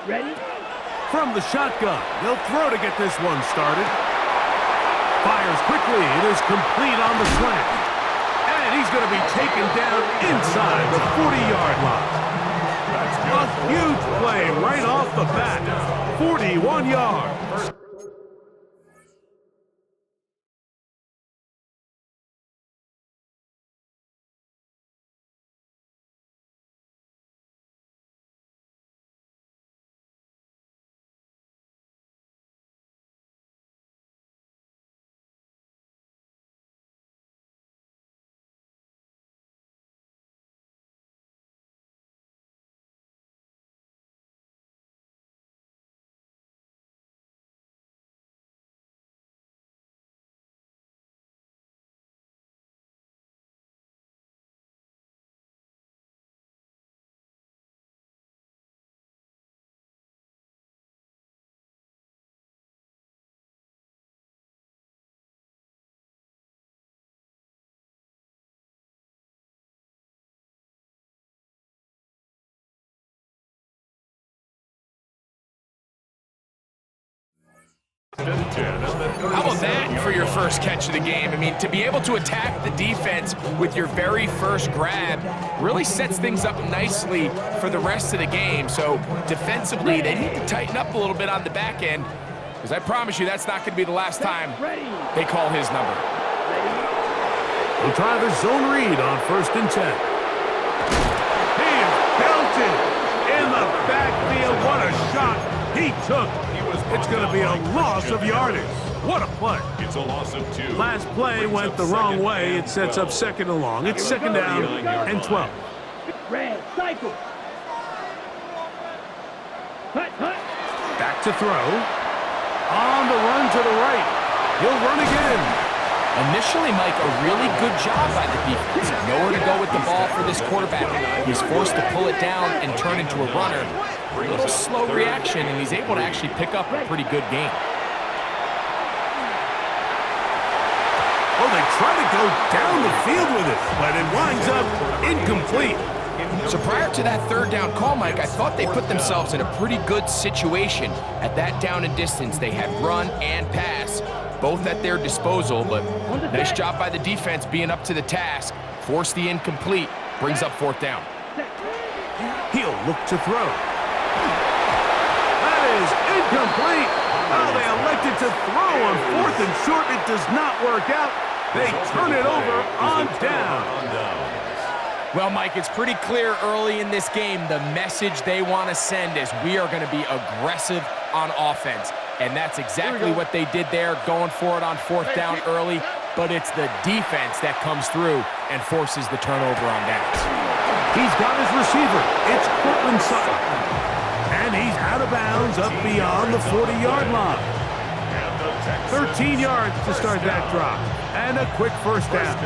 Ready? From the shotgun, they'll throw to get this one started. Fires quickly. It is complete on the slant. And he's going to be taken down inside the 40-yard line. A huge play right off the bat. 41 yards. How about that for your first catch of the game? I mean, to be able to attack the defense with your very first grab really sets things up nicely for the rest of the game. So defensively, they need to tighten up a little bit on the back end, because I promise you that's not going to be the last time they call his number. We'll try the zone read on 1st and 10. He is belted in the backfield. What a shot he took. It's going to be a loss of yardage. What a play. It's a loss of 2. Last play went the wrong way. It sets up 2nd and long. It's 2nd down and 12. Red, cycle. Back to throw. On the run to the right. He'll run again. Initially, Mike, a really good job by the defense. Nowhere to go with the ball for this quarterback. He's forced to pull it down and turn into a runner. A little slow reaction, and he's able to actually pick up a pretty good game. Well, they try to go down the field with it, but it winds up incomplete. So prior to that 3rd down call, Mike, I thought they put themselves in a pretty good situation. At that down and distance, they had run and pass, both at their disposal, but nice job by the defense being up to the task. Force the incomplete, brings up 4th down. He'll look to throw. That is incomplete. Oh, they elected to throw on 4th and short. It does not work out. They turn it over on down. Well, Mike, it's pretty clear early in this game the message they want to send is we are going to be aggressive on offense. And that's exactly what they did there, going for it on 4th down early. But it's the defense that comes through and forces the turnover on downs. He's got his receiver. It's Cortland Sutton. And he's out of bounds up beyond the 40-yard line. 13 yards to start that drive. And a quick 1st down.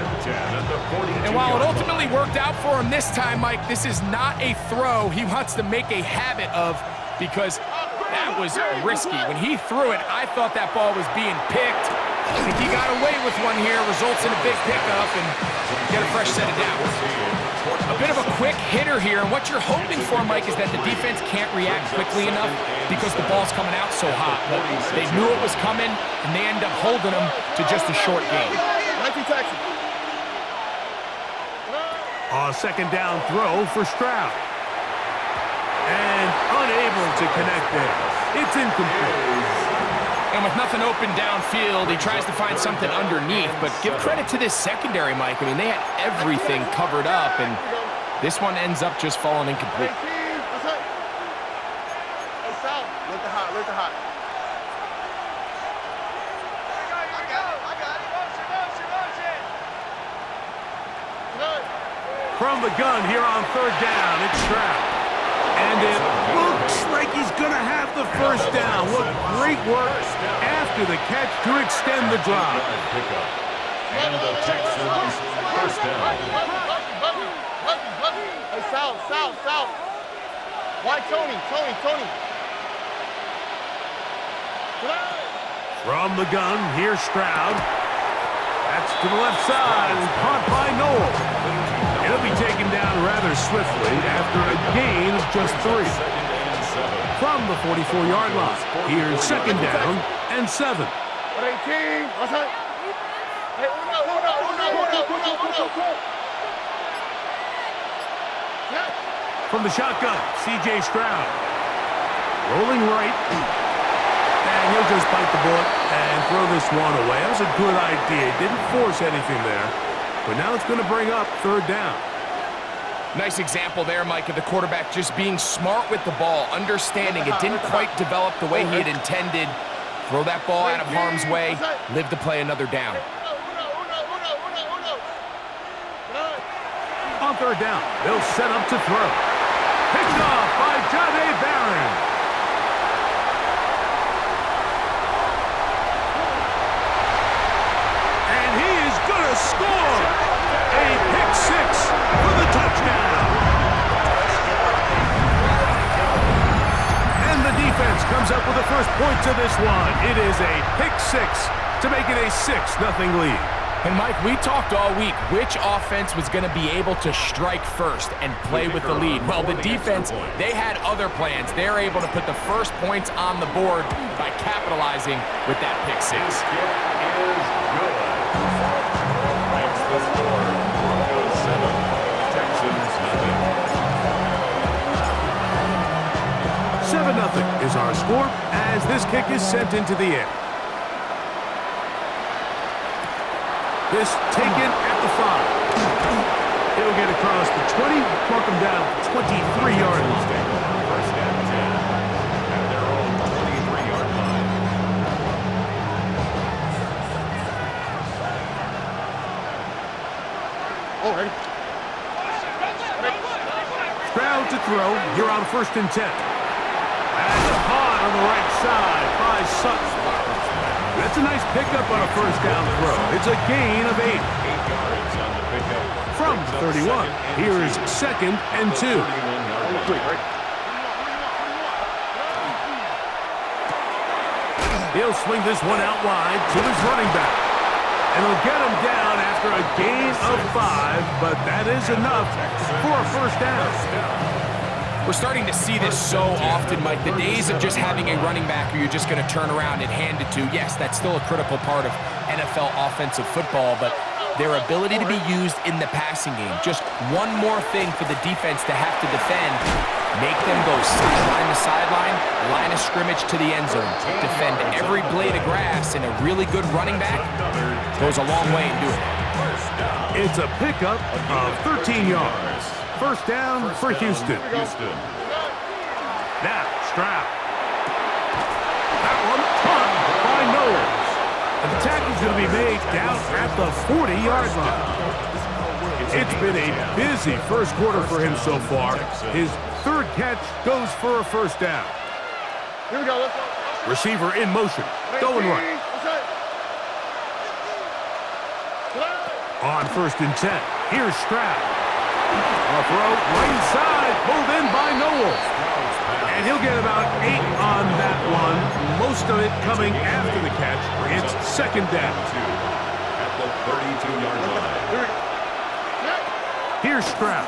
And while it ultimately worked out for him this time, Mike, this is not a throw he wants to make a habit of, because that was risky. When he threw it, I thought that ball was being picked. I think he got away with one here, results in a big pickup, and get a fresh set of downs. A bit of a quick hitter here, and what you're hoping for, Mike, is that the defense can't react quickly enough because the ball's coming out so hot. But they knew it was coming, and they end up holding them to just a short game. A 2nd down throw for Stroud. And unable to connect there. It's incomplete. And with nothing open downfield, he tries to find something underneath. But give credit to this secondary, Mike. I mean, they had everything covered up, and this one ends up just falling incomplete. From the gun here on 3rd down, it's Stroud. And it looks like he's going to have the 1st down. What great work after the catch to extend the drive. And the Texans 1st down. Hey, South. Why Tony? From the gun, here's Stroud. That's to the left side, and caught by Noel. He'll be taken down rather swiftly after a gain of just 3. From the 44-yard line, here's second down and 7. 18. Outside. Hey, uno. From the shotgun, C.J. Stroud. Rolling right. And he'll just bite the bullet and throw this one away. That was a good idea. Didn't force anything there. But now it's going to bring up third down. Nice example there, Mike, of the quarterback just being smart with the ball, understanding it didn't quite develop the way he had intended. Throw that ball out of harm's way, live to play another down. On third down, they'll set up to throw. Picked off by Jahdae Barron. And he is going to score. A pick 6 for the touchdown. And the defense comes up with the first point to this one. It is a pick 6 to make it a 6-0 lead. And, Mike, we talked all week which offense was going to be able to strike first and play with the lead. Well, the defense, they had other plans. They're able to put the first points on the board by capitalizing with that pick 6. Is good. Makes the score. Broncos 7, Texans 7-0 nothing. is our score as this kick is sent into the air. This taken at the 5. He'll get across the 20, mark him down at the 23-yard line. First and 10 at their own 23-yard line. Oh, ready? Stroud to throw. You're on first and 10. And a caught on the right side by Sutton. That's a nice pickup on a first down throw. It's a gain of 8. 8 yards on the pickup. From 31, here's second and 2. He'll swing this one out wide to his running back. And he'll get him down after a gain of 5, but that is enough for a first down. We're starting to see this so often, Mike. The days of just having a running back who you're just going to turn around and hand it to, yes, that's still a critical part of NFL offensive football, but their ability to be used in the passing game, just one more thing for the defense to have to defend, make them go sideline to sideline, line of scrimmage to the end zone, defend every blade of grass, and a really good running back goes a long way in doing it. It's a pickup of 13 yards. First down for Houston. Now, Stroud. That one caught by Knowles. And the tackle's going to be made down at the 40-yard line. It's been a busy first quarter for him so far. His third catch goes for a first down. Here we go. Let's go. Receiver in motion. Going right. On first and 10. Here's Stroud. A throw right side, pulled in by Knowles. And he'll get about 8 on that one. Most of it coming after the catch. It's second down. At the 32-yard line. Here's Stroud.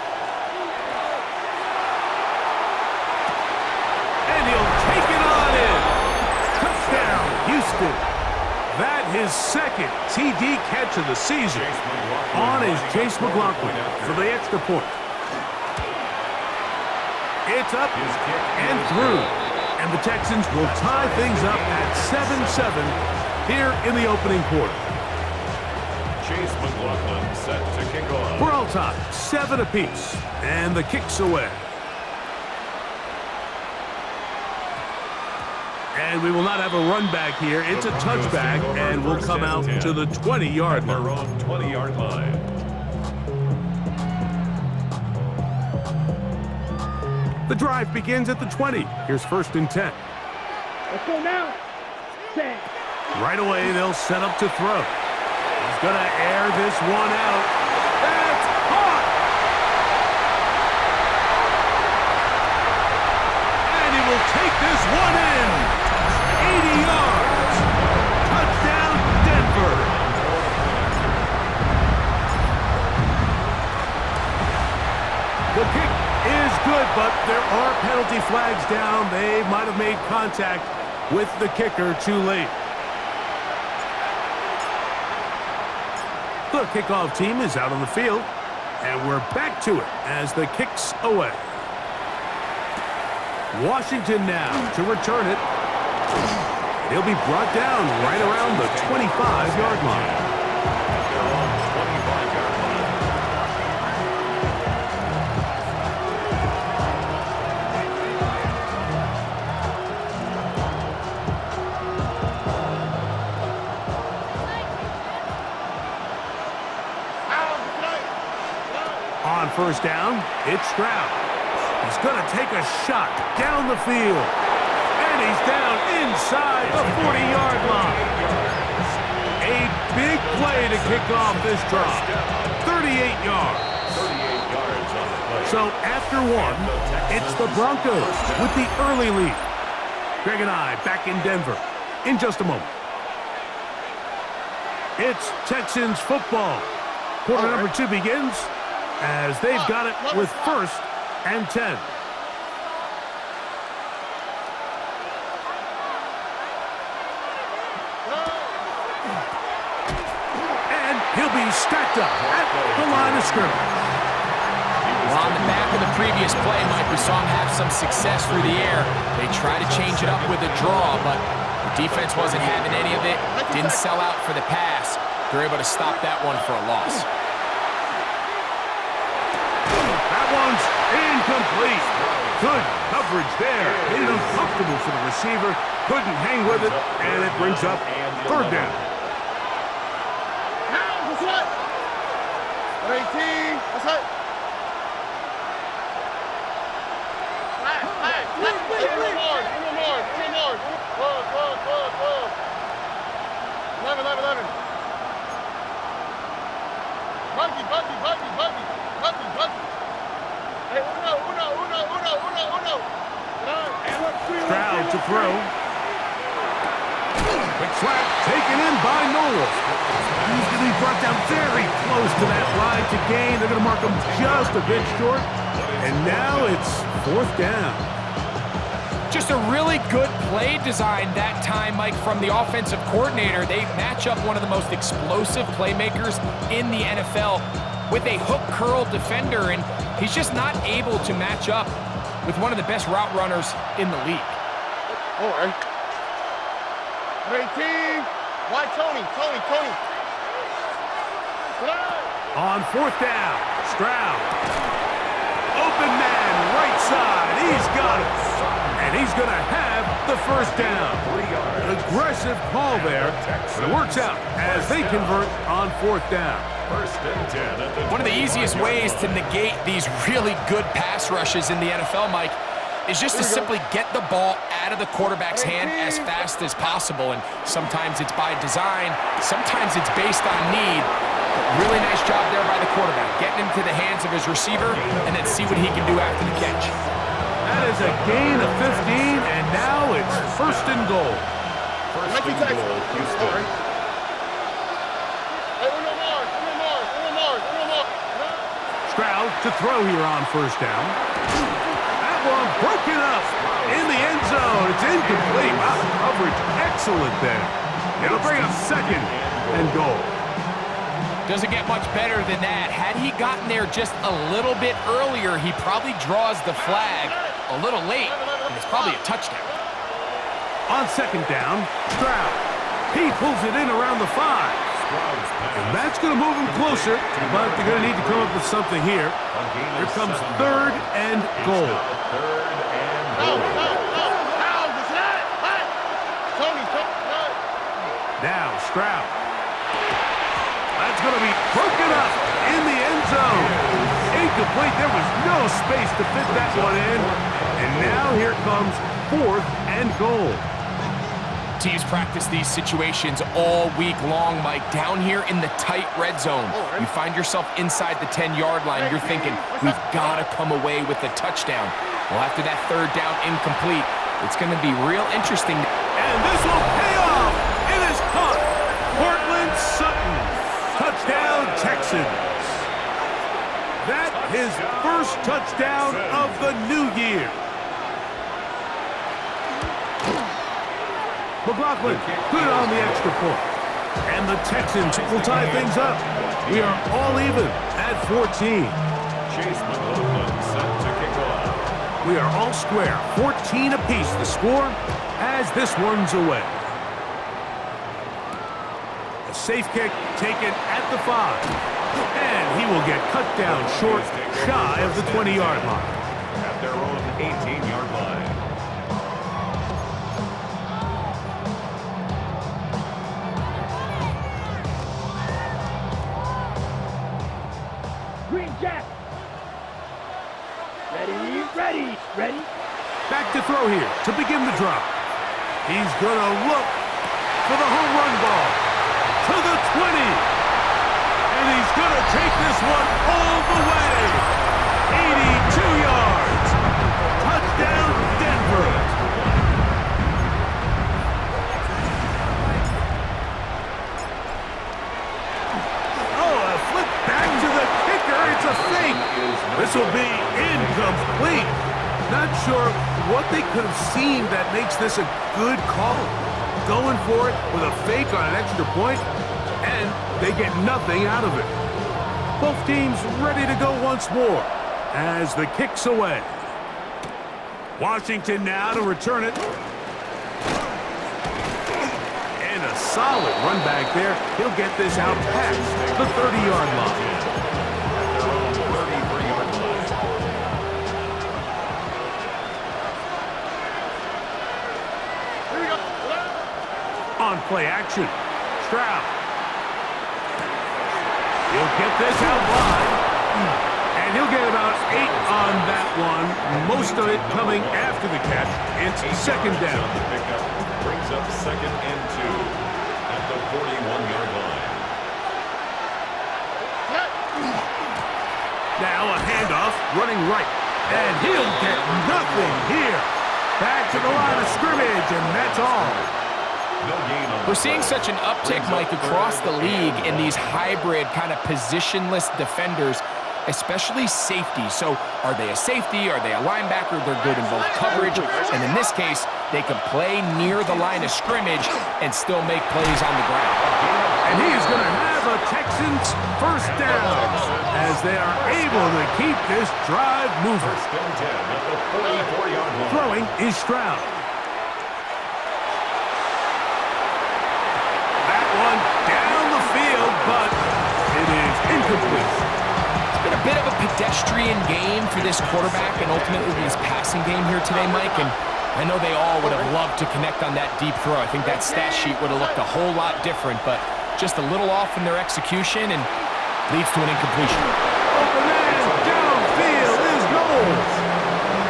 And he'll take it on in. Touchdown, Houston. That his second TD catch of the season on is Chase McLaughlin for the extra point. It's up and through. And the Texans will tie things up at 7-7 here in the opening quarter. Chase McLaughlin set to kick off. We're all tied, 7 apiece. And the kick's away. And we will not have a run back here. It's a touchback, and we'll come out to the 20-yard line. Their own 20-yard line. The drive begins at the 20. Here's first and 10. Let's go now. 10. Right away, they'll set up to throw. He's going to air this one out. That's caught! And he will take this one in. 80 yards. Touchdown, Denver. there are penalty flags down. They might have made contact with the kicker too late. The kickoff team is out on the field, and we're back to it as the kick's away. Washington now to return it. He'll be brought down right around the 25-yard line. They're on the 25-yard line. On first down, it's Stroud. He's going to take a shot down the field. And he's down inside the 40-yard line. A big play to kick off this drive. 38 yards. 38 yards on the play. So after one, it's the Broncos with the early lead. Greg and I back in Denver in just a moment. It's Texans football. Quarter number 2 begins as they've got it with 1st and 10. And he'll be stacked up at the line of scrimmage. Well, on the back of the previous play, Mike, we saw him have some success through the air. They tried to change it up with a draw, but the defense wasn't having any of it. Didn't sell out for the pass. They're able to stop that one for a loss. That one's incomplete. Good coverage there. Made it uncomfortable for the receiver. Couldn't hang with it, and it brings up 3rd down. 18. That's it. More. 11. Buggy. Hey, uno. Stroud to throw. Quick slap taken in by Noel. He's going to be brought down very close to that line to gain. They're going to mark him just a bit short. And now it's 4th down. Just a really good play design that time, Mike, from the offensive coordinator. They match up one of the most explosive playmakers in the NFL with a hook curl defender, and he's just not able to match up with one of the best route runners in the league. All right. 18. Why Tony? On 4th down, Stroud. Open man, right side. He's got it. And he's going to have the 1st down. An aggressive call there, but it works out as they convert on 4th down. 1st and 10 at the One of the easiest ways to negate these really good pass rushes in the NFL, Mike, is just to simply get the ball out of the quarterback's hand as fast as possible. And sometimes it's by design, sometimes it's based on need. But really nice job there by the quarterback, getting into the hands of his receiver and then see what he can do after the catch. That is a gain of 15, and now it's 1st and goal. 1st and goal, Houston. Stroud to throw here on 1st down. That one broken up in the end zone. It's incomplete. Wow, the coverage excellent there. It'll bring up 2nd and goal. Doesn't get much better than that. Had he gotten there just a little bit earlier, he probably draws the flag a little late, and it's probably a touchdown. On 2nd down, Stroud. He pulls it in around the 5. And that's going to move him closer, but they're going to need to come up with something here. Here comes 3rd and goal. 3rd and goal. Now Stroud. That's going to be broken up in the end zone. Incomplete. There was no space to fit that one in. And now here comes 4th and goal. Teams practice these situations all week long, Mike. Down here in the tight red zone, you find yourself inside the 10-yard line. You're thinking, we've got to come away with the touchdown. Well, after that 3rd down incomplete, it's going to be real interesting. And this will pay off. It is caught. Cortland Sutton. Touchdown, Texans. That his first touchdown of the new year. McLaughlin, good on the extra point. And the Texans will tie things up. We are all even at 14. Chase McLaughlin set to kick off. We are all square, 14 apiece the score as this one's away. A safe kick taken at the 5. And he will get cut down short, shy of the 20-yard line. At their own 18-yard line. Green Jack. Ready. Back to throw here to begin the drive. He's going to look for the home run ball to the 20. And he's going to take this one all the way. 82 yards. Touchdown, Denver. Oh, a flip back to the kicker. It's a fake. This will be incomplete. Not sure what they could have seen that makes this a good call. Going for it with a fake on an extra point, and they get nothing out of it. Both teams ready to go once more as the kick's away. Washington now to return it. And a solid run back there. He'll get this out past the 30-yard line. On play action, Stroud. He'll get this out wide, and he'll get about 8 on that one, most of it coming after the catch. It's second down. Brings up 2nd and 2 at the 41-yard line. Now a handoff, running right, and he'll get nothing here. Back to the line of scrimmage, and that's all. We're seeing such an uptick, Mike, across the league in these hybrid kind of positionless defenders, especially safety. So are they a safety? Are they a linebacker? They're good in both coverage. And in this case, they can play near the line of scrimmage and still make plays on the ground. And he is going to have a Texans first down as they are able to keep this drive moving. 1st and 10 at the 44-yard line. Throwing is Stroud. One down the field, but it is incomplete. It's been a bit of a pedestrian game for this quarterback and ultimately this passing game here today, Mike. And I know they all would have loved to connect on that deep throw. I think that stat sheet would have looked a whole lot different, but just a little off in their execution and leads to an incompletion. Open man downfield is goal.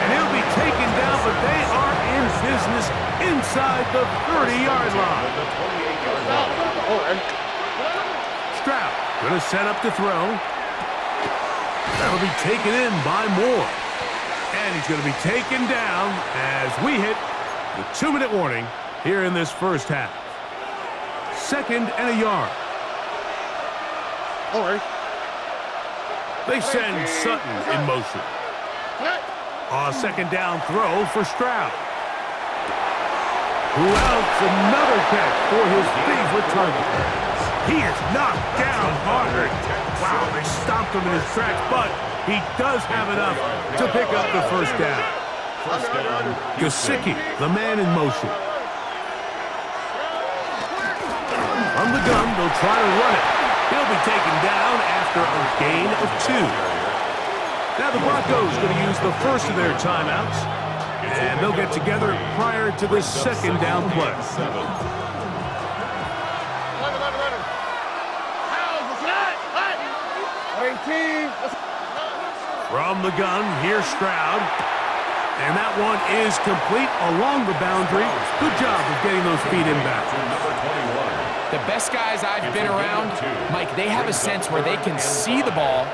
And he'll be taken down, but they are in business inside the 30-yard line. Stroud going to set up to throw. That'll be taken in by Moore. And he's going to be taken down as we hit the 2-minute warning here in this first half. 2nd and a yard. All right. They send Sutton in motion. A 2nd down throw for Stroud. Who else? Another catch for his favorite target. He is knocked down hard. Wow, they stopped him in his tracks, but he does have enough to pick up the first down. Gesicki, the man in motion. From the gun, they'll try to run it. He'll be taken down after a gain of 2. Now the Broncos going to use the first of their timeouts. And they'll get together prior to the 2nd down play. From the gun, here's Stroud. And that one is complete along the boundary. Good job of getting those feet in back. The best guys I've been around, Mike, they have a sense where they can see the ball,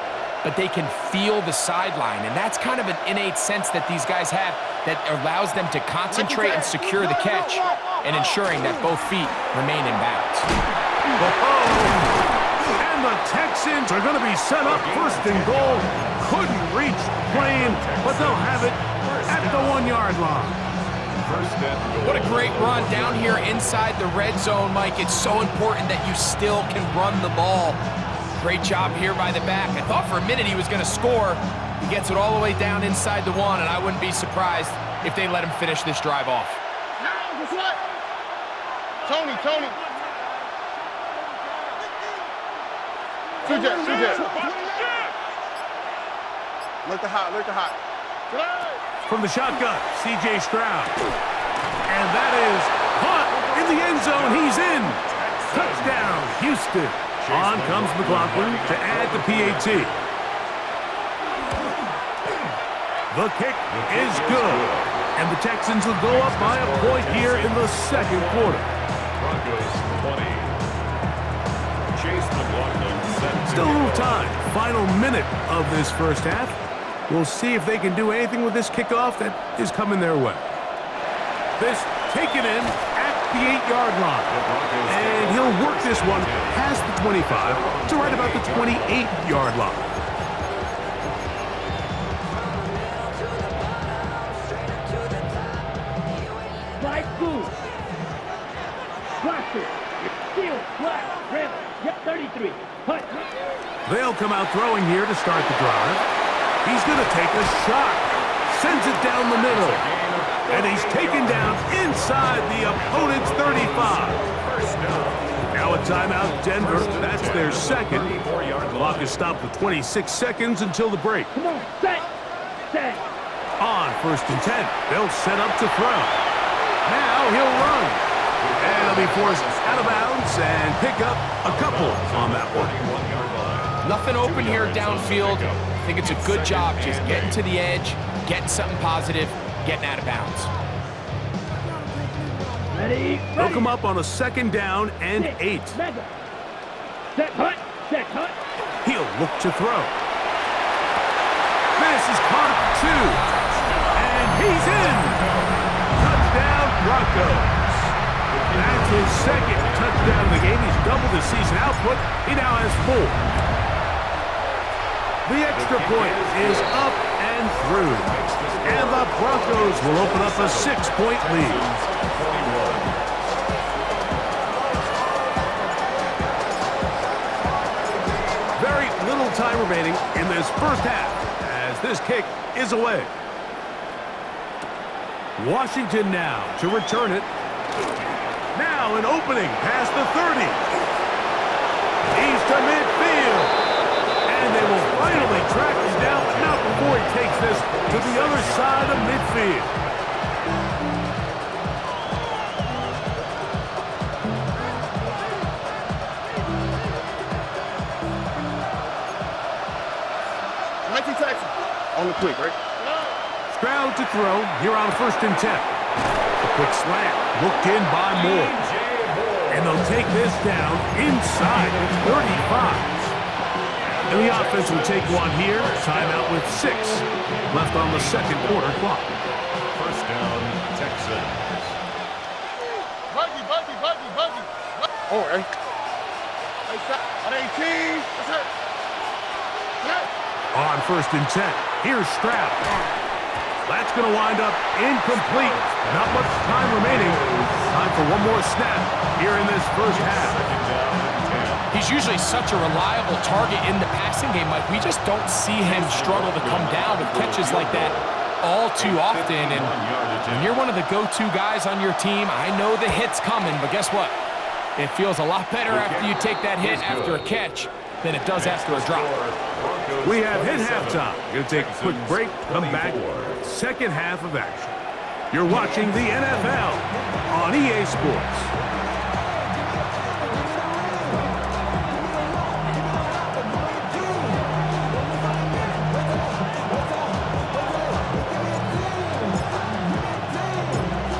but they can feel the sideline. And that's kind of an innate sense that these guys have that allows them to concentrate and secure the catch and ensuring that both feet remain in bounds. And And the Texans are going to be set up first and goal. Couldn't reach the plane, but they'll have it at the 1-yard line. What a great run down here inside the red zone, Mike. It's so important that you still can run the ball. Great job here by the back. I thought for a minute he was going to score. He gets it all the way down inside the 1, and I wouldn't be surprised if they let him finish this drive off. Tony. Two-jet. Look the hot. From the shotgun, C.J. Stroud. And that is caught in the end zone. He's in. Touchdown, Houston. On comes McLaughlin to add the PAT. The kick is good. And the Texans will go up by a point here in the second quarter. Broncos 20. Chase McLaughlin set. Still a little time. Final minute of this first half. We'll see if they can do anything with this kickoff that is coming their way. This taken in at the 8-yard line. And he'll work this one past the 25 to right about the 28-yard line. Fly school. Blaster. Steal. Flag. Rail. Yep, 33. Hut. They'll come out throwing here to start the drive. He's going to take a shot. Sends it down the middle. And he's taken down inside the opponent's 35. Now a timeout, Denver. That's their second. The clock is stopped with 26 seconds until the break. Come on. Set. On 1st and 10, they'll set up to throw. Now he'll run. And he'll be forced out of bounds and pick up a couple on that one. Nothing open here downfield. I think it's a good job just getting to the edge, getting something positive, getting out of bounds. Ready. They'll come up on a 2nd down and 8. Mega. Set. Hut. He'll look to throw. This is caught at 2. And he's in. Touchdown, Broncos. That's his 2nd touchdown of the game. He's doubled his season output. He now has 4. The extra point is up and through. And the Broncos will open up a 6-point lead. Very little time remaining in this first half as this kick is away. Washington now to return it. Now an opening past the 30. He's to midfield. And they will finally track him down, but not before he takes this to the other side of midfield. On the quick, right? Stroud to throw here on 1st and 10. A quick slant looked in by Moore. And they'll take this down inside the 35. And the offense will take one here. Timeout with 6 left on the second quarter clock. First down, Texans. Buggy. Oh, right. On 18. That's it. On 1st and 10, here's Stroud. That's going to wind up incomplete. Not much time remaining. Time for one more snap here in this first half. He's usually such a reliable target in the passing game, Mike. We just don't see him struggle to come down with catches like that all too often. And when you're one of the go-to guys on your team, I know the hit's coming, but guess what? It feels a lot better after you take that hit after a catch than it does after a drop. We have hit halftime. Going to take a quick break, come back, second half of action. You're watching the NFL on EA Sports.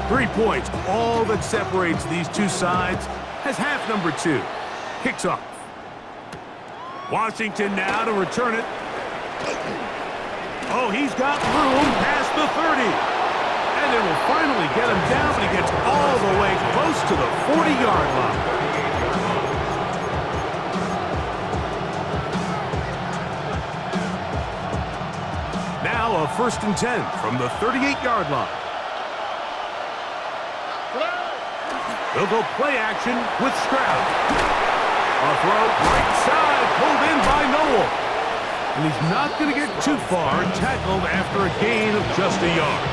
Three points, all that separates these two sides, as half number 2 kicks off. Washington now to return it. Oh, he's got room past the 30. And they will finally get him down, but he gets all the way close to the 40-yard line. 1st and 10 from the 38-yard line. They'll go play action with Stroud. A throw right side, pulled in by Noel. And he's not going to get too far, tackled after a gain of just a yard.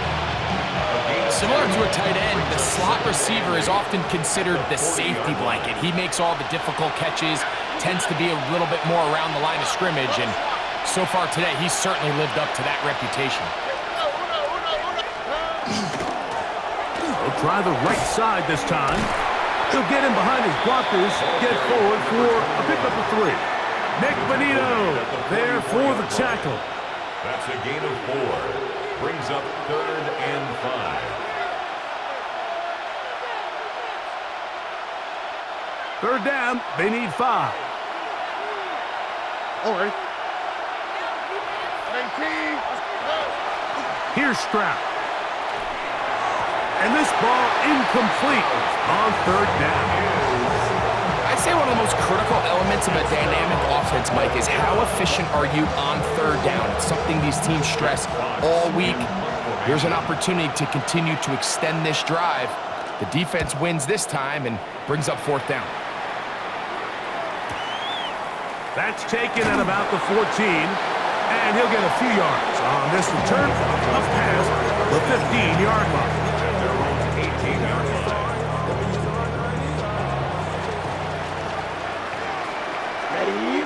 Similar to a tight end, the slot receiver is often considered the safety blanket. He makes all the difficult catches, tends to be a little bit more around the line of scrimmage, and so far today, he's certainly lived up to that reputation. They'll try the right side this time. He'll get in behind his blockers, get forward for a pickup of 3. Nick Bonito there for the tackle. That's a gain of 4. Brings up 3rd and 5. 3rd down, they need 5. All right. 18. Here's Stroud. And this ball incomplete on 3rd down. I'd say one of the most critical elements of a dynamic offense, Mike, is how efficient are you on 3rd down? It's something these teams stress all week. Here's an opportunity to continue to extend this drive. The defense wins this time and brings up 4th down. That's taken at about the 14, and he'll get a few yards on this return up past the 15-yard line. At their own 18-yard line.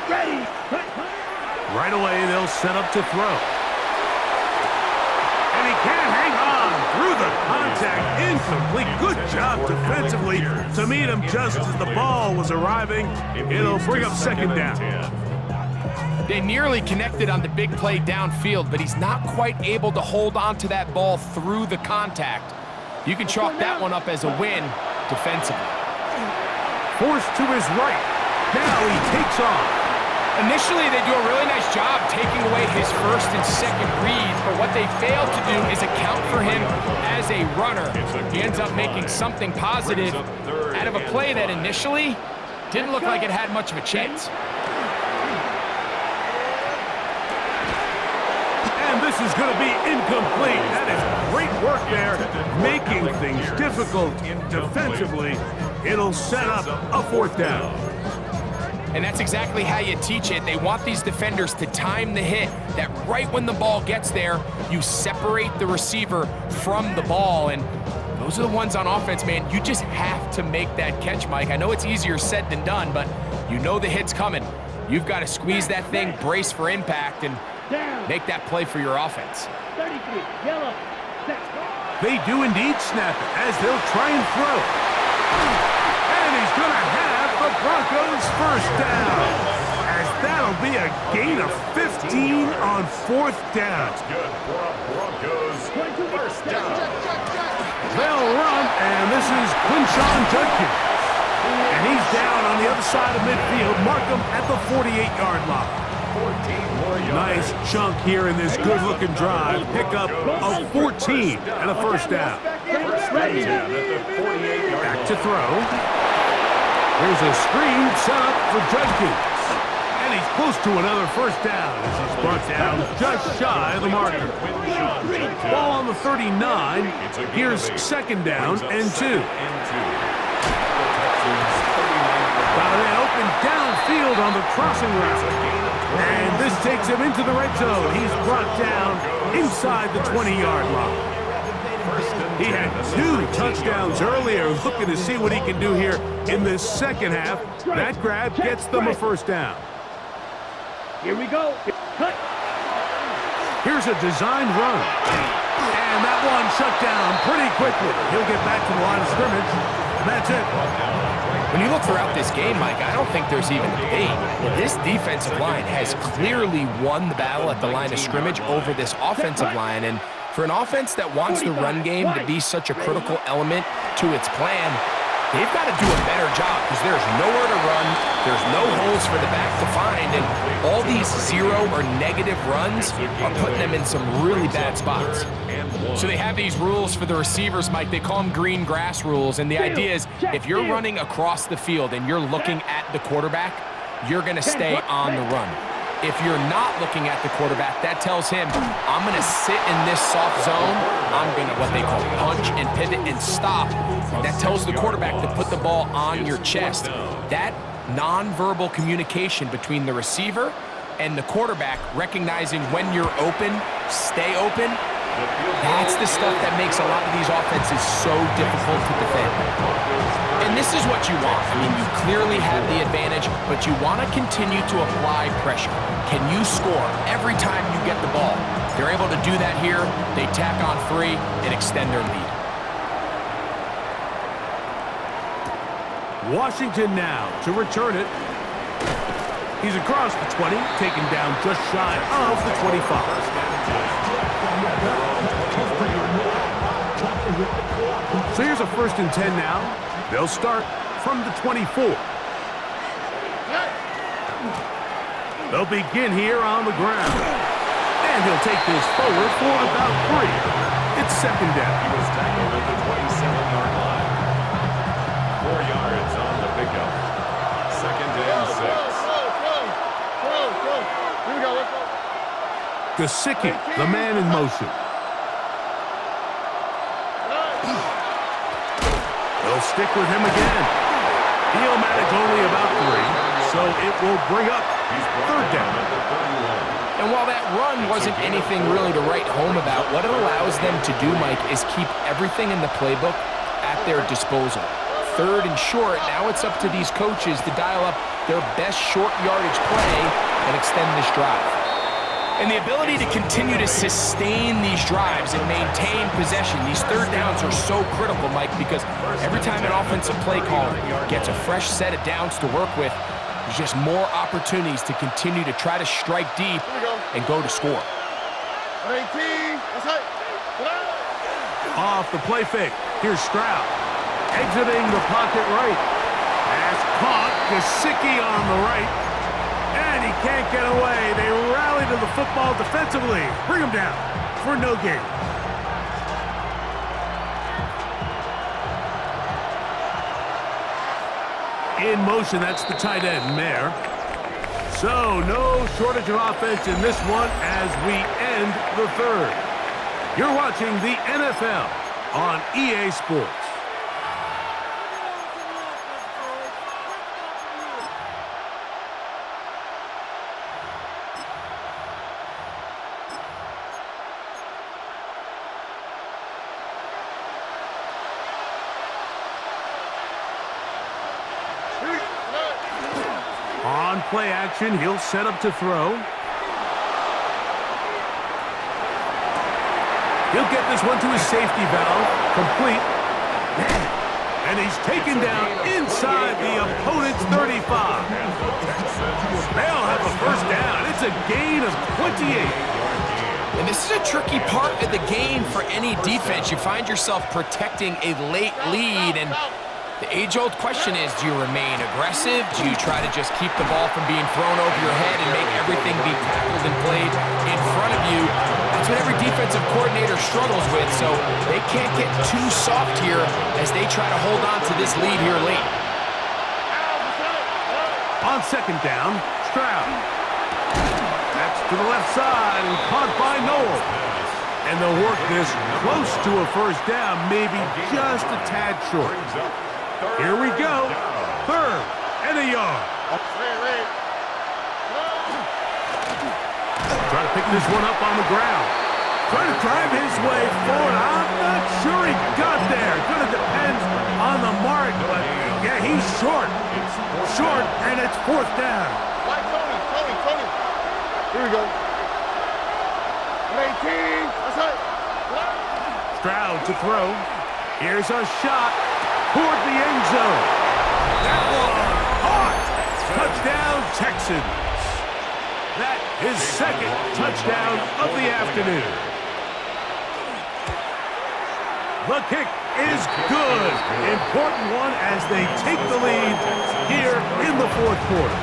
Ready. Right away, they'll set up to throw. And he can't hang on through the contact. Incomplete. Good job defensively to meet him just as the ball was arriving. It'll bring up 2nd down. They nearly connected on the big play downfield, but he's not quite able to hold on to that ball through the contact. You can chalk that one up as a win defensively. Forced to his right. Now he takes off. Initially, they do a really nice job taking away his 1st and 2nd reads, but what they fail to do is account for him as a runner. He ends up making something positive out of a play that initially didn't look like it had much of a chance. And this is going to be incomplete. That is great work there, making things difficult defensively. It'll set up a 4th down. And that's exactly how you teach it. They want these defenders to time the hit, that right when the ball gets there, you separate the receiver from the ball. And those are the ones on offense, man. You just have to make that catch, Mike. I know it's easier said than done, but you know the hit's coming. You've got to squeeze that thing, brace for impact, and make that play for your offense. 33, yellow. They do indeed snap it as they'll try and throw. And he's going to have the Broncos' 1st down, as that'll be a gain of 15 on 4th down. That's good for a Broncos 1st down. They'll run, and this is Quinshon Judkins. And he's down on the other side of midfield. Mark him at the 48-yard line. 14 more yards. Nice chunk here in this good-looking drive. Pick up of 14 and a 1st down. Ready. At the 48-yard Back line. to throw. Here's a screen set up for Judkins. And he's close to another 1st down as he's brought down just shy of the marker. Ball on the 39. Here's 2nd down and 2. Got it open downfield on the crossing route. And this takes him into the red zone. He's brought down inside the 20-yard line. He had 2 touchdowns earlier, looking to see what he can do here in this 2nd half. That grab gets them a 1st down. Here we go. Cut. Here's a designed run. And that one shut down pretty quickly. He'll get back to the line of scrimmage. And that's it. When you look throughout this game, Mike, I don't think there's even a debate. This defensive line has clearly won the battle at the line of scrimmage over this offensive line. And for an offense that wants the run game to be such a critical element to its plan, they've got to do a better job because there's nowhere to run, there's no holes for the back to find, and all these 0 or negative runs are putting them in some really bad spots. So they have these rules for the receivers, Mike. They call them green grass rules, and the idea is if you're running across the field and you're looking at the quarterback, you're going to stay on the run. If you're not looking at the quarterback, that tells him, I'm going to sit in this soft zone. I'm going to what they call punch and pivot and stop. That tells the quarterback to put the ball on your chest. That nonverbal communication between the receiver and the quarterback, recognizing when you're open, stay open, that's the stuff that makes a lot of these offenses so difficult to defend. And this is what you want. I mean, you clearly have the advantage, but you want to continue to apply pressure. Can you score every time you get the ball? They're able to do that here. They tack on 3 and extend their lead. Washington now to return it. He's across the 20, taken down just shy of the 25. So here's a 1st and 10 now. They'll start from the 24. They'll begin here on the ground. And he'll take this forward for about 3. It's 2nd down. He was tackled at the 27-yard line. 4 yards on the pickup. 2nd and 6. Here we go, let's go. Gesicki, the man in motion. They'll stick with him again. He'll manage only about 3, so it will bring up 3rd down. And while that run wasn't anything really to write home about, what it allows them to do, Mike, is keep everything in the playbook at their disposal. 3rd and short, now it's up to these coaches to dial up their best short yardage play and extend this drive. And the ability to continue to sustain these drives and maintain possession, these 3rd downs are so critical, Mike, because every time an offensive play caller gets a fresh set of downs to work with, there's just more opportunities to continue to try to strike deep and go to score. 18, that's right. Off the play fake. Here's Stroud. Exiting the pocket right. Pass caught. Gesicki on the right. And he can't get away. They rally to the football defensively. Bring him down for no gain. In motion, that's the tight end, Mayer. So no shortage of offense in this one as we end the 3rd. You're watching the NFL on EA Sports. On play action, he'll set up to throw. He'll get this one to his safety valve, complete. And he's taken down inside the opponent's 35. They'll have a 1st down. It's a gain of 28. And this is a tricky part of the game for any defense. You find yourself protecting a late lead, and the age-old question is, do you remain aggressive? Do you try to just keep the ball from being thrown over your head and make everything be tackled and played in front of you? That's what every defensive coordinator struggles with, so they can't get too soft here as they try to hold on to this lead here late. On 2nd down, Stroud. That's to the left side and caught by Noel. And they'll work this close to a 1st down, maybe just a tad short. Here we go. 3rd and a yard. Trying to pick this one up on the ground. Trying to drive his way forward. I'm not sure he got there. Gonna depend on the mark, but yeah, he's short. Short, and it's 4th down. Tony. Here we go. 18, that's right. Stroud to throw. Here's a shot toward the end zone. That one caught. Touchdown, Texans. That is 2nd touchdown of the afternoon. The kick is good. Important one as they take the lead here in the 4th quarter.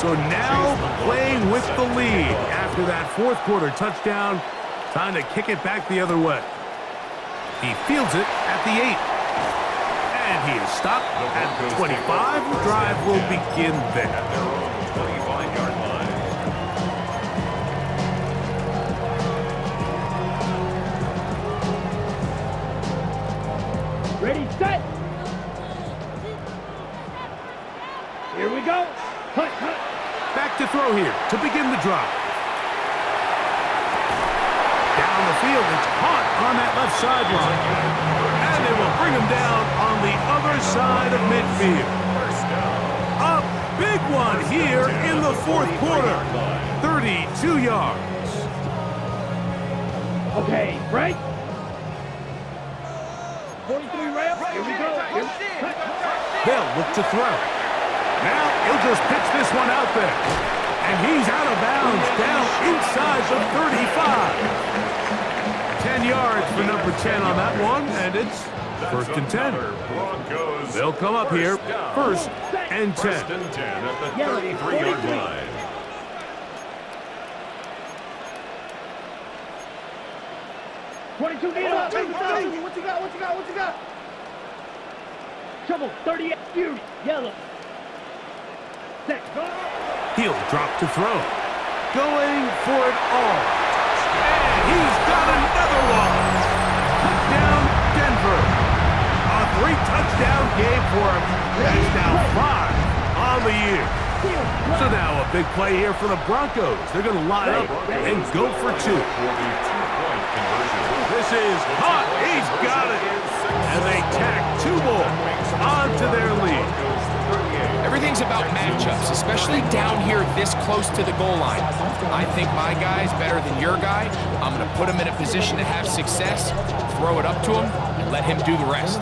So now playing with the lead after that 4th quarter touchdown. Time to kick it back the other way. He fields it at the 8. And he is stopped at the 25. The drive will begin there. At their own 25-yard line. Ready, set. Here we go. Hut, hut. Back to throw here to begin the drive. Down the field, it's caught on that left sideline. And they will bring him down on the other side of midfield. First down. A big one here in the fourth quarter. 32 yards. Okay, right. 43 reps. Here we go. Here. Hut. They'll look to throw. Now he'll just pitch this one out there. And he's out of bounds down inside the 35. 10 yards for number 10 on that one, and it's first and 10. Broncos. They'll come up here, first and 10. First and 10 at the 33-yard line. What you got? What you got? Trouble, 38, Fury, yellow. Set, go. He'll drop to throw. Going for it all. And he's got another one. Touchdown, Denver. A 3-touchdown game for him. He's now 5 on the year. So now a big play here for the Broncos. They're going to line up and go for 2. 42-point conversion. This is caught. He's got it. And they tack 2 more onto their lead. Everything's about matchups, especially down here this close to the goal line. I think my guy's better than your guy. I'm going to put him in a position to have success, throw it up to him, and let him do the rest.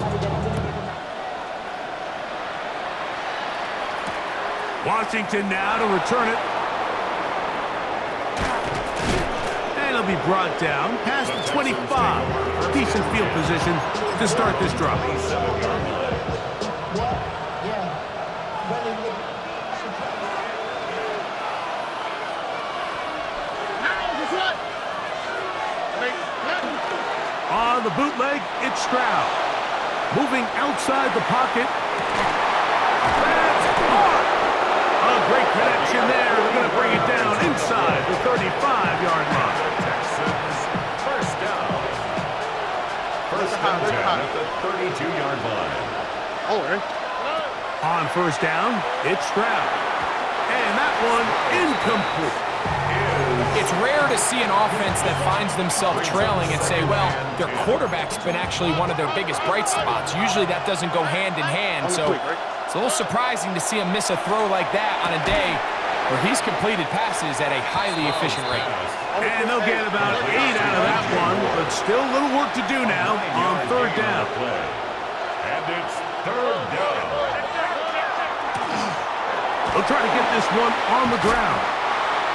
Washington now to return it. And it'll be brought down past the 25. Decent field position to start this drive. On the bootleg, it's Stroud. Moving outside the pocket. That's caught. A great connection there. They're going to bring it down inside the 35-yard line. Texans, first down. First and 10 at the 32-yard line. On first down, it's Stroud. And that one incomplete. It's rare to see an offense that finds themselves trailing and say, well, their quarterback's been actually one of their biggest bright spots. Usually that doesn't go hand in hand, so it's a little surprising to see him miss a throw like that on a day where he's completed passes at a highly efficient rate. And they'll get about 8 out of that one, but still a little work to do now on third down. And it's third down. They'll try to get this one on the ground.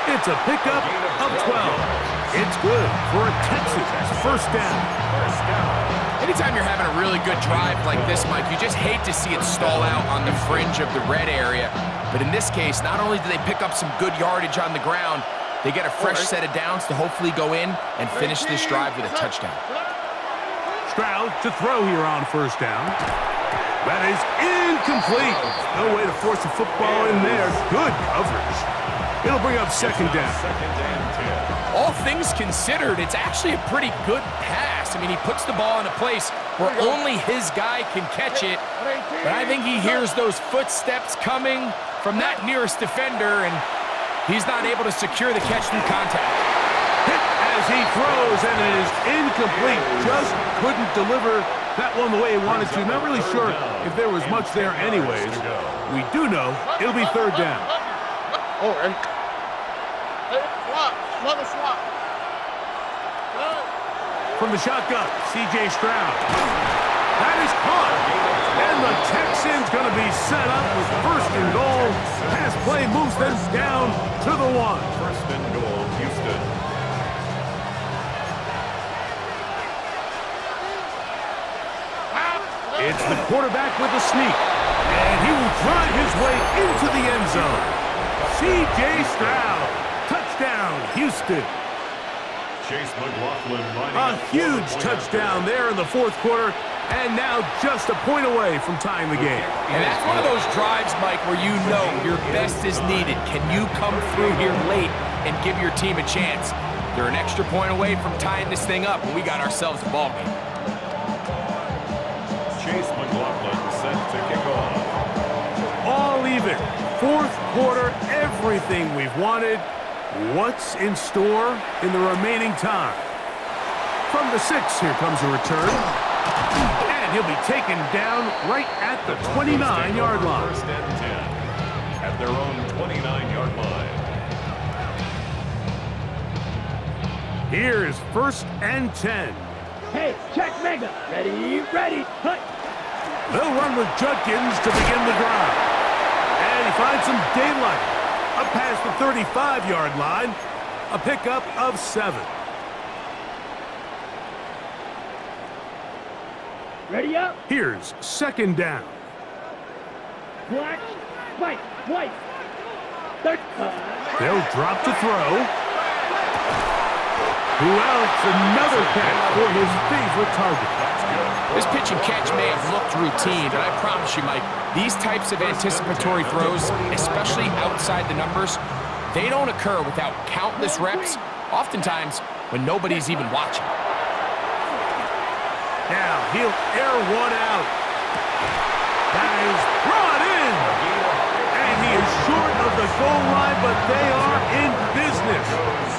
It's a pickup of 12. It's good for a Texans first down. Anytime you're having a really good drive like this, Mike, you just hate to see it stall out on the fringe of the red area. But in this case, not only do they pick up some good yardage on the ground, they get a fresh set of downs to hopefully go in and finish this drive with a touchdown. Stroud to throw here on first down. That is incomplete. No way to force the football in there. Good coverage. It'll bring up second down. Second and 10. All things considered, it's actually a pretty good pass. I mean, he puts the ball in a place where only his guy can catch it. But I think he hears those footsteps coming from that nearest defender, and he's not able to secure the catch through contact. Hit as he throws, and it is incomplete. Just couldn't deliver that one the way he wanted to. Not really sure if there was much there anyways. We do know it'll be third down. Swap. From the shotgun, C.J. Stroud. That is caught. And the Texans going to be set up with first and goal. Pass play moves them down to the 1. First and goal, Houston. It's the quarterback with a sneak. And he will drive his way into the end zone. C.J. Stroud. Touchdown, Houston. Chase McLaughlin A huge touchdown there in the fourth quarter. And now just a point away from tying the game. And that's one of those drives, Mike, where you know your best is needed. Can you come through here late and give your team a chance? They're an extra point away from tying this thing up, and we got ourselves a ball game. Chase McLaughlin set to kick off. All even. Fourth quarter, everything we've wanted. What's in store in the remaining time? From the 6, here comes a return. And he'll be taken down right at the 29-yard line. First and 10 at their own 29-yard line. Here's first and 10. Hey, check mega. Ready, ready, hut. They'll run with Judkins to begin the drive. And he finds some daylight. Up past the 35-yard line. A pickup of 7. Ready up. Here's second down. Black, white, white. Third. They'll drop to throw. Who else? Another catch for his favorite target. This pitch and catch may have looked routine, but I promise you, Mike, these types of anticipatory throws, especially outside the numbers, they don't occur without countless reps, oftentimes when nobody's even watching. Now he'll air one out. That is brought in. And he is short of the goal line, but they are in business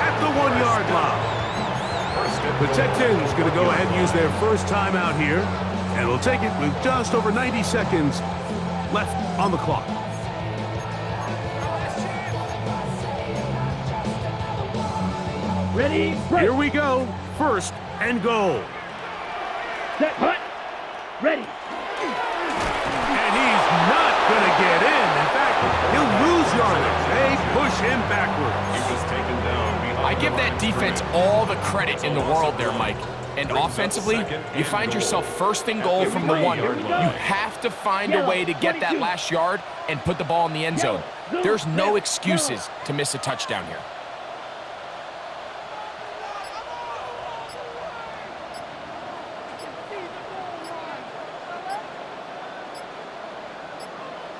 at the 1-yard line. The Texans going to go ahead and use their first timeout here, and we'll take it with just over 90 seconds left on the clock. Ready, break. Here we go. First and goal. Set, hut. Ready. And he's not going to get in. In fact, he'll lose yardage. They push him backwards. He was taken down behind. I give that defense all the credit in the world there, Mike. And offensively, you find yourself first and goal from the 1. You have to find a way to get that last yard and put the ball in the end zone. There's no excuses to miss a touchdown here.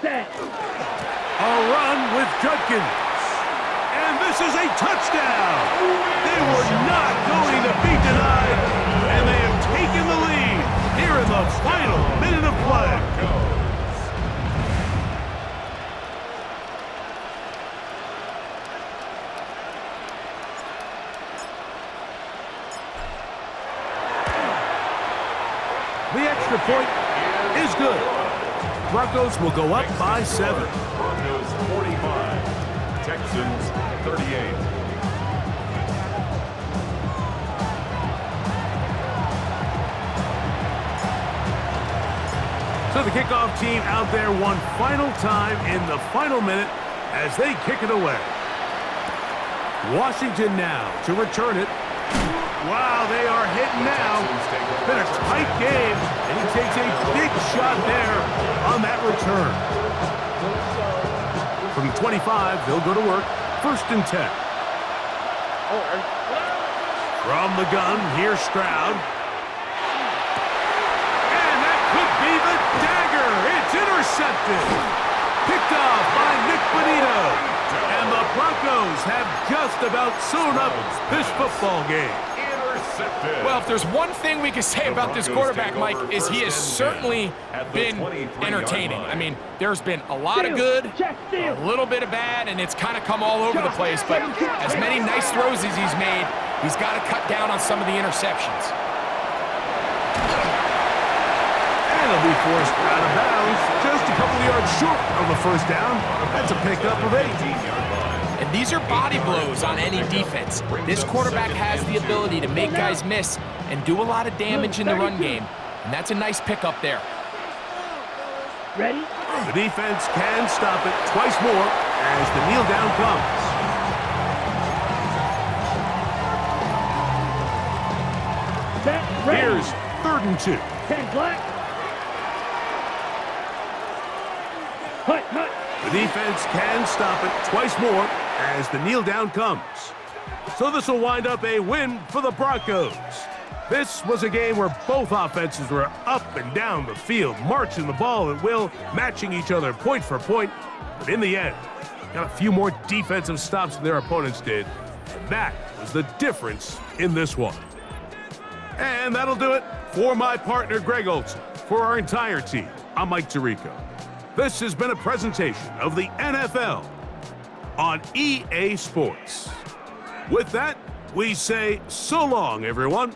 Set. A run with Judkins. And this is a touchdown. They were not going to be denied. And they have taken the lead here in the final minute of play. The extra point is good. Broncos will go up by 7. Broncos 45, Texans 38. So the kickoff team out there one final time in the final minute as they kick it away. Washington now to return it. Wow, they are hitting now. It's been a tight game, and he takes a big shot there on that return. From the 25, they'll go to work. First and 10. From the gun, here's Stroud. And that could be the dagger. It's intercepted. Picked off by Nick Bonito. And the Broncos have just about sewn up this football game. Well, if there's one thing we can say about this quarterback, Mike, is he has certainly been entertaining. I mean, there's been a lot of good, a little bit of bad, and it's kind of come all over the place. But as many nice throws as he's made, he's got to cut down on some of the interceptions. And he'll be forced out of bounds, just a couple of yards short of the first down. That's a pickup of 8. And these are body blows on any defense. This quarterback has the ability to make guys miss and do a lot of damage in the run game. And that's a nice pickup there. Ready? The defense can stop it twice more as the kneel down comes. Set, ready. Here's 3rd and 2. 10 black. Hut, hut. The defense can stop it twice more as the kneel down comes. So this will wind up a win for the Broncos. This was a game where both offenses were up and down the field, marching the ball at will, matching each other point for point. But in the end, got a few more defensive stops than their opponents did. And that was the difference in this one. And that'll do it for my partner, Greg Olson. For our entire team, I'm Mike Tirico. This has been a presentation of the NFL on EA Sports. With that, we say so long, everyone.